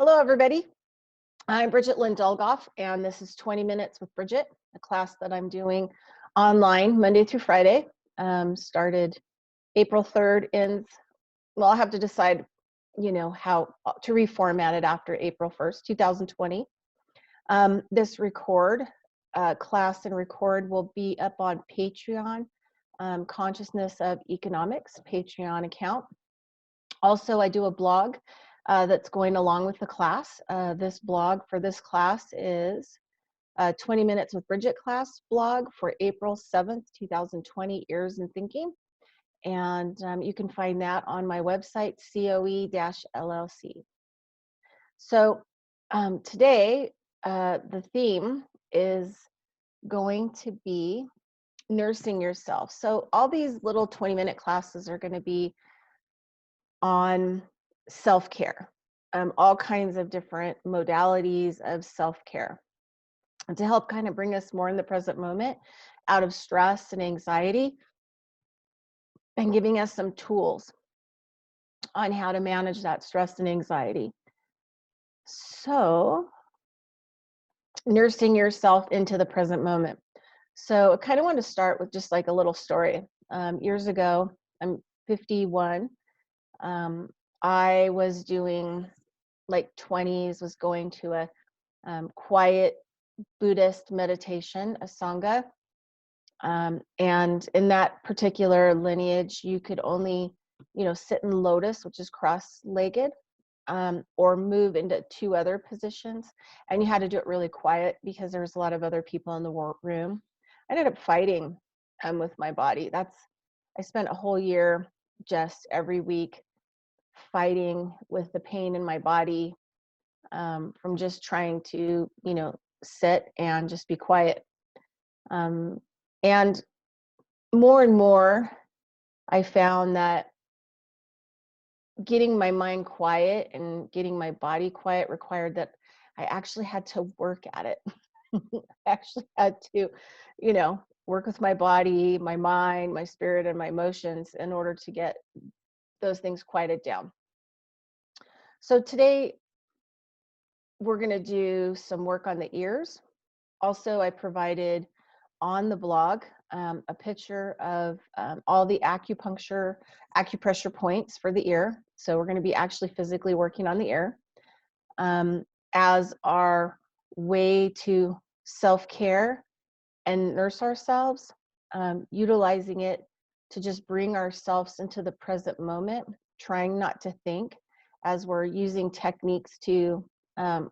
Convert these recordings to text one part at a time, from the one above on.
Hello, everybody. I'm Bridgette Dolgoff, and this is 20 Minutes with Bridgette, a class that I'm doing online Monday through Friday. Started April 3rd, ends, well, I'll have to decide, how to reformat it after April 1st, 2020. This class and record will be up on Patreon, Consciousness of Economics Patreon account. Also, I do a blog that's going along with the class. This blog for this class is 20 Minutes with Bridgette class blog for April 7th, 2020, Ears and Thinking. And you can find that on my website, COE-LLC. So today, the theme is going to be nursing yourself. So all these little 20-minute classes are going to be on self-care, all kinds of different modalities of self-care, and to help kind of bring us more in the present moment, out of stress and anxiety, and giving us some tools on how to manage that stress and anxiety. So, nursing yourself into the present moment. So I kind of want to start with just like a little story. Years ago, I'm 51. I was doing like 20s, was going to a quiet Buddhist meditation, a Sangha. And in that particular lineage, you could only, sit in lotus, which is cross-legged, or move into two other positions. And you had to do it really quiet because there was a lot of other people in the room. I ended up fighting with my body. I spent a whole year just every week fighting with the pain in my body from just trying to, sit and just be quiet. And more, I found that getting my mind quiet and getting my body quiet required that I actually had to work at it. I actually had to, work with my body, my mind, my spirit, and my emotions in order to get those things quieted down. So today, we're going to do some work on the ears. Also, I provided on the blog a picture of all the acupressure points for the ear. So we're going to be actually physically working on the ear as our way to self-care and nurse ourselves, utilizing it to just bring ourselves into the present moment, trying not to think as we're using techniques to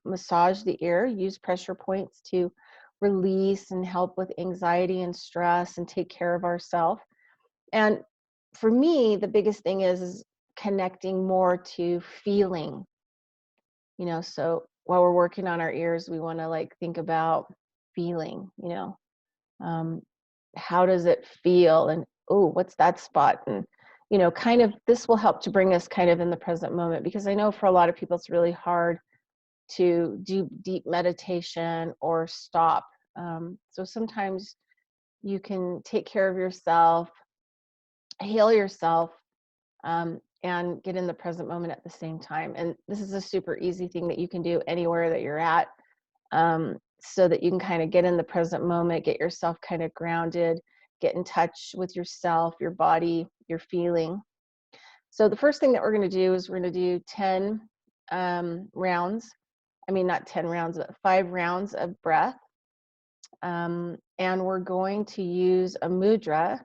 massage the ear, use pressure points to release and help with anxiety and stress and take care of ourselves. And for me, the biggest thing is connecting more to feeling, so while we're working on our ears, we want to think about feeling, how does it feel? And, oh, what's that spot? And, kind of this will help to bring us kind of in the present moment, because I know for a lot of people, it's really hard to do deep meditation or stop. So sometimes you can take care of yourself, heal yourself, and get in the present moment at the same time. And this is a super easy thing that you can do anywhere that you're at, so that you can kind of get in the present moment, get yourself kind of grounded, get in touch with yourself, your body, your feeling. So the first thing that we're going to do is we're going to do 10 rounds. I mean, not 10 rounds, but 5 rounds of breath. And we're going to use a mudra,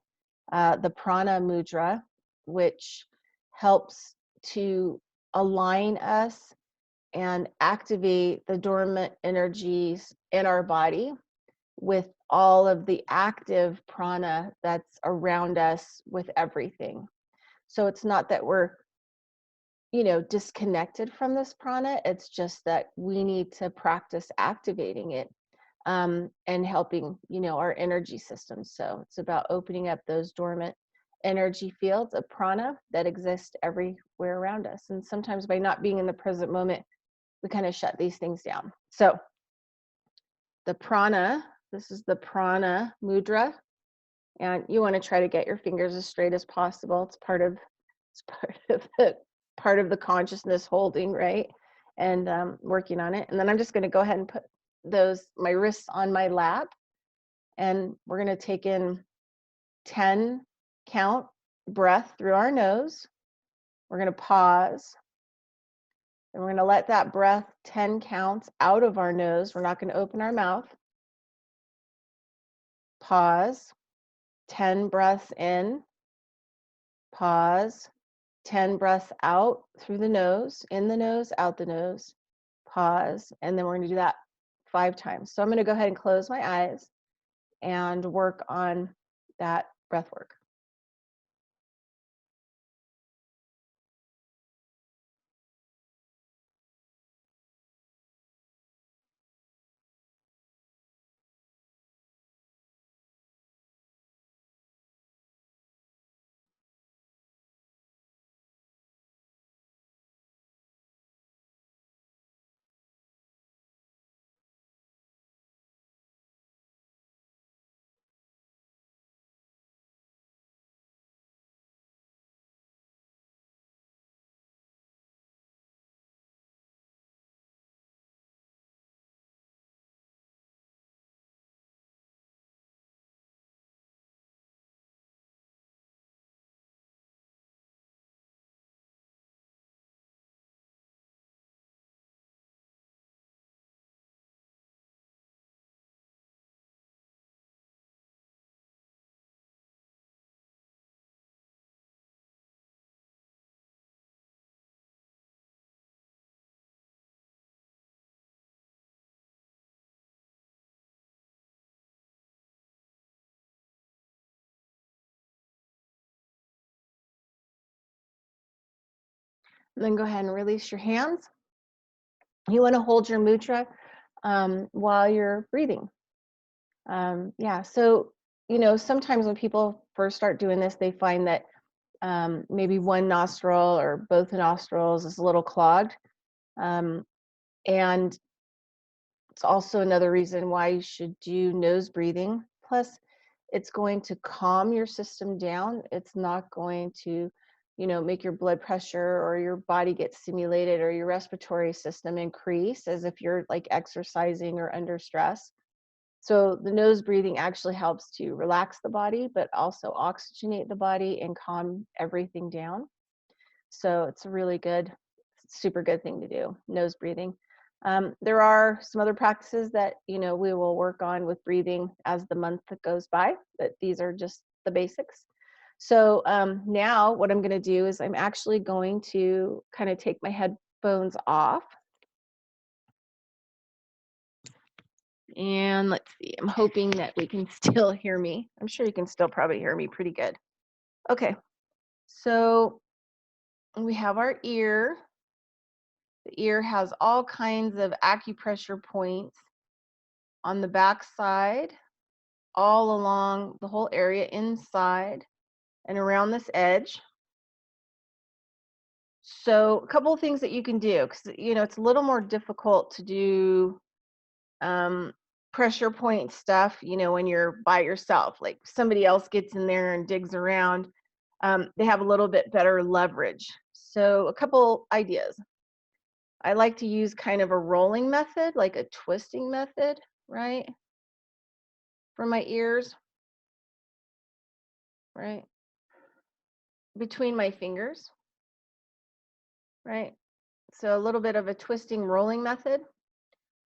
the prana mudra, which helps to align us and activate the dormant energies in our body with all of the active prana that's around us with everything. So it's not that we're disconnected from this prana. It's just that we need to practice activating it and helping, our energy system. So it's about opening up those dormant energy fields of prana that exist everywhere around us. And sometimes by not being in the present moment, we kind of shut these things down. So the prana, this is the prana mudra. And you want to try to get your fingers as straight as possible. It's part of the consciousness holding, right? and working on it. And then I'm just going to go ahead and put my wrists on my lap, and we're going to take in 10 count breath through our nose. We're going to pause, and we're going to let that breath 10 counts out of our nose. We're not going to open our mouth. Pause, 10 breaths in, pause, 10 breaths out through the nose, in the nose, out the nose, pause, and then we're going to do that 5 times. So I'm going to go ahead and close my eyes and work on that breath work. And then go ahead and release your hands. You want to hold your mudra while you're breathing. Yeah, so, sometimes when people first start doing this, they find that maybe one nostril or both nostrils is a little clogged. And it's also another reason why you should do nose breathing. Plus, it's going to calm your system down. It's not going to, make your blood pressure or your body get stimulated or your respiratory system increase as if you're like exercising or under stress. So the nose breathing actually helps to relax the body, but also oxygenate the body and calm everything down. So it's a really good, super good thing to do, nose breathing. There are some other practices that, we will work on with breathing as the month goes by, but these are just the basics. So now what I'm going to do is I'm actually going to kind of take my headphones off. And let's see, I'm hoping that we can still hear me. I'm sure you can still probably hear me pretty good. Okay, so we have our ear. The ear has all kinds of acupressure points on the back side, all along the whole area inside and around this edge. So a couple of things that you can do, because it's a little more difficult to do pressure point stuff, when you're by yourself. Like somebody else gets in there and digs around, they have a little bit better leverage. So a couple ideas. I like to use kind of a rolling method, like a twisting method, right? For my ears, right? Between my fingers, right? So a little bit of a twisting rolling method.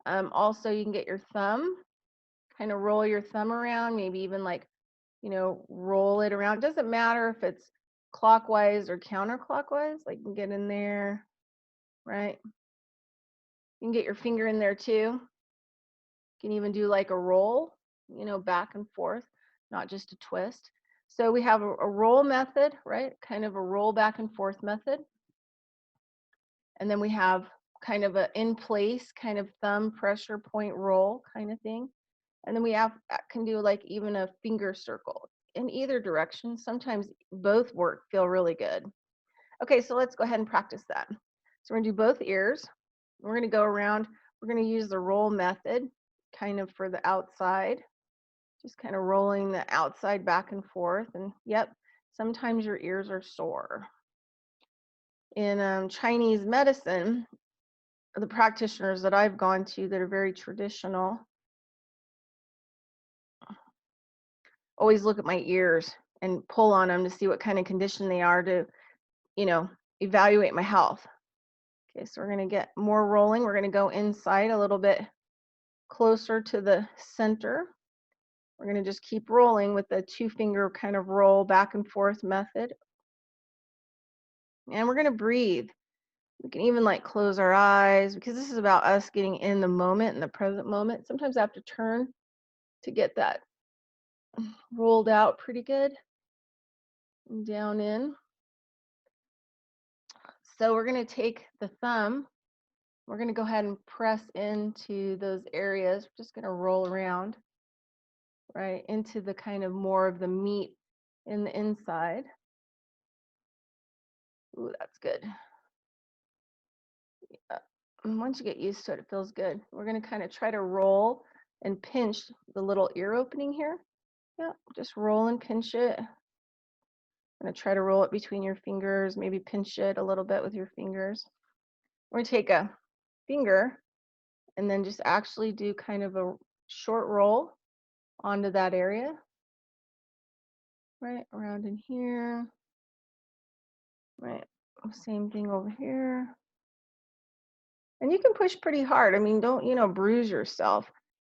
Also, you can get your thumb, kind of roll your thumb around, maybe even like, roll it around. It doesn't matter if it's clockwise or counterclockwise. Like you can get in there, right? You can get your finger in there too. You can even do like a roll, back and forth, not just a twist. So we have a roll method, right? Kind of a roll back and forth method. And then we have kind of a in place kind of thumb pressure point roll kind of thing. And then we can do like even a finger circle in either direction. Sometimes both feel really good. Okay, so let's go ahead and practice that. So we're gonna do both ears. We're gonna go around, we're gonna use the roll method kind of for the outside, just kind of rolling the outside back and forth. And yep, sometimes your ears are sore. In Chinese medicine, the practitioners that I've gone to that are very traditional always look at my ears and pull on them to see what kind of condition they are to, you know, evaluate my health. Okay, so we're going to get more rolling. We're going to go inside a little bit closer to the center. We're going to just keep rolling with the 2-finger kind of roll back and forth method. And we're going to breathe. We can even like close our eyes because this is about us getting in the moment, in the present moment. Sometimes I have to turn to get that rolled out pretty good and down in. So we're going to take the thumb. We're going to go ahead and press into those areas. We're just going to roll around, right, into the kind of more of the meat in the inside. Ooh, that's good. And once you get used to it, it feels good. We're going to kind of try to roll and pinch the little ear opening here. Yeah, just roll and pinch it. I'm going to try to roll it between your fingers, maybe pinch it a little bit with your fingers. We're going to take a finger and then just actually do kind of a short roll onto that area. Right around in here. Right, same thing over here. And you can push pretty hard. I mean, don't, bruise yourself,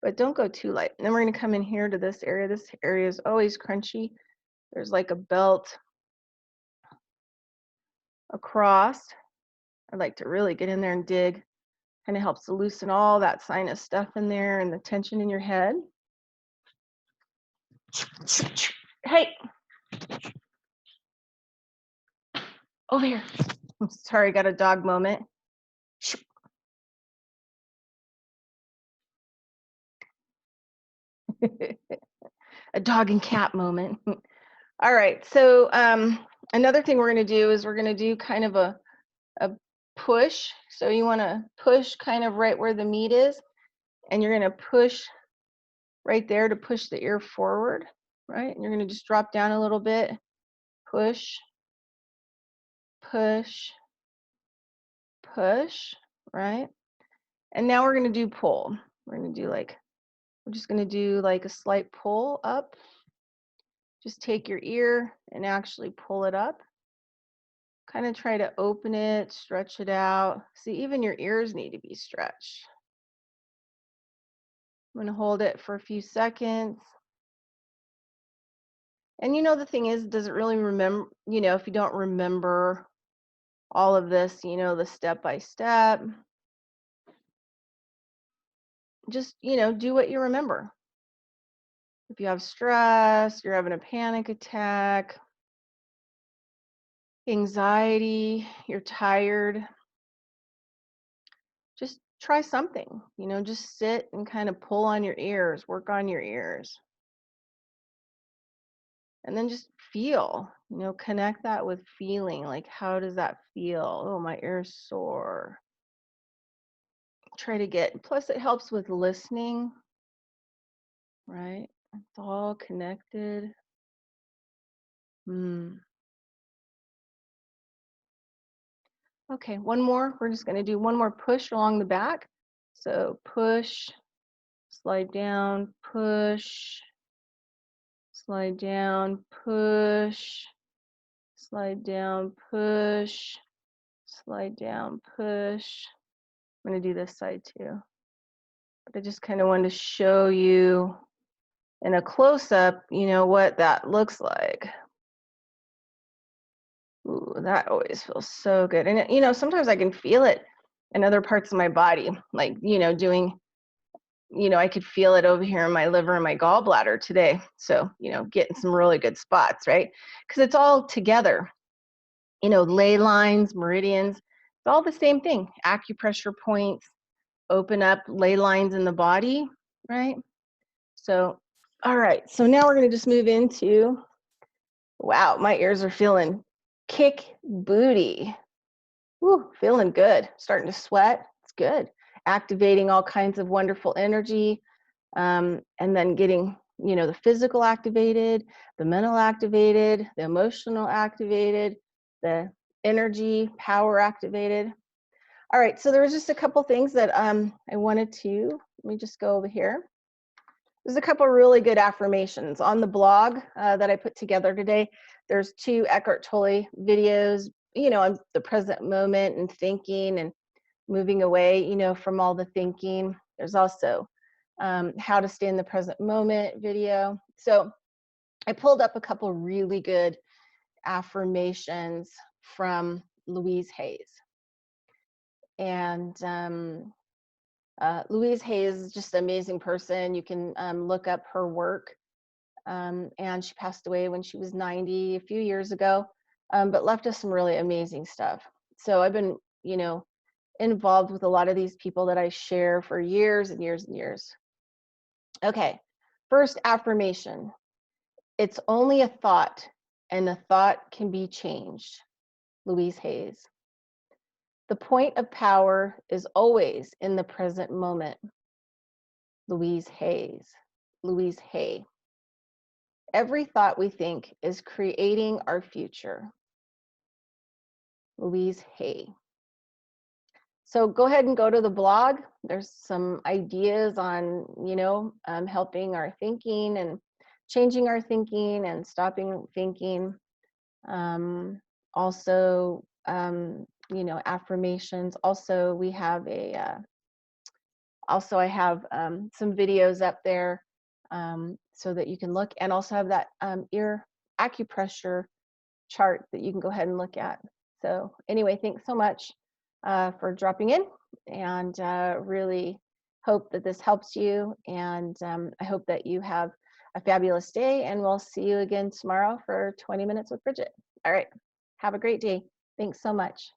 but don't go too light. And then we're going to come in here to this area. This area is always crunchy. There's like a belt across. I like to really get in there and dig. Kind of helps to loosen all that sinus stuff in there and the tension in your head. Hey, over here. I'm sorry, got a dog moment. A dog and cat moment. All right, so another thing we're going to do is we're going to do kind of a push. So you want to push kind of right where the meat is, and you're going to push right there to push the ear forward, right? And you're going to just drop down a little bit, push, push, push, right? And now we're going to do pull. We're just going to do like a slight pull up. Just take your ear and actually pull it up. Kind of try to open it, stretch it out. See, even your ears need to be stretched. I'm going to hold it for a few seconds. And the thing is, does it really remember, if you don't remember all of this, the step by step, just, do what you remember. If you have stress, you're having a panic attack, anxiety, you're tired, just try something, just sit and kind of pull on your ears, work on your ears. And then just feel, connect that with feeling. Like, how does that feel? Oh, my ear's sore. Try to get, plus it helps with listening, right? It's all connected. Okay, one more. We're just going to do one more push along the back. So push, slide down, push, slide down, push, slide down, push, slide down, push. I'm going to do this side too. But I just kind of wanted to show you in a close-up, what that looks like. Ooh, that always feels so good. And, sometimes I can feel it in other parts of my body, like, doing, I could feel it over here in my liver and my gallbladder today. So, getting some really good spots, right? Because it's all together, ley lines, meridians, it's all the same thing. Acupressure points open up ley lines in the body, right? So, all right. So now we're going to just move into, wow, my ears are feeling kick booty. Woo, feeling good. Starting to sweat. It's good. Activating all kinds of wonderful energy. And then getting, the physical activated, the mental activated, the emotional activated, the energy, power activated. All right, so there was just a couple things that I wanted to, let me just go over here. There's a couple really good affirmations on the blog that I put together today. There's 2 Eckhart Tolle videos, on the present moment and thinking and moving away, from all the thinking. There's also how to stay in the present moment video. So I pulled up a couple really good affirmations from Louise Hayes. And Louise Hayes is just an amazing person. You can look up her work. And she passed away when she was 90 a few years ago, but left us some really amazing stuff. So I've been, involved with a lot of these people that I share for years and years and years. Okay, first affirmation. It's only a thought, and a thought can be changed. Louise Hayes. The point of power is always in the present moment. Louise Hayes. Louise Hay. Every thought we think is creating our future. Louise Hay. So go ahead and go to the blog. There's some ideas on, helping our thinking and changing our thinking and stopping thinking. Also, affirmations. Also, we have I have some videos up there so that you can look, and also have that ear acupressure chart that you can go ahead and look at. So anyway, thanks so much for dropping in, and really hope that this helps you, and I hope that you have a fabulous day, and we'll see you again tomorrow for 20 minutes with Bridgette. All right, have a great day. Thanks so much.